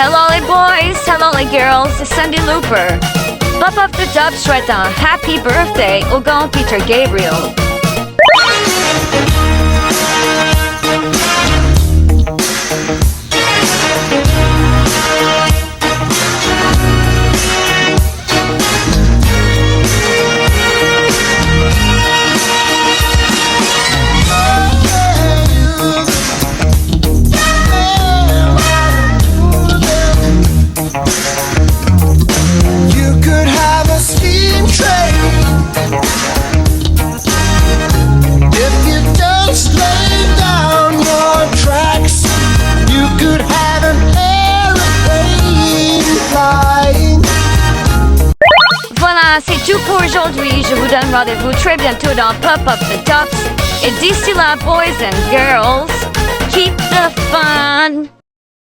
Hello les boys, hello les girls, c'est Cindy Looper. Pop Up the Top souhaite un happy birthday au grand Peter Gabriel. Voilà, c'est tout pour aujourd'hui. Je vous donne rendez-vous très bientôt dans Pop Up the Tops. Et d'ici là, boys and girls, keep the fun!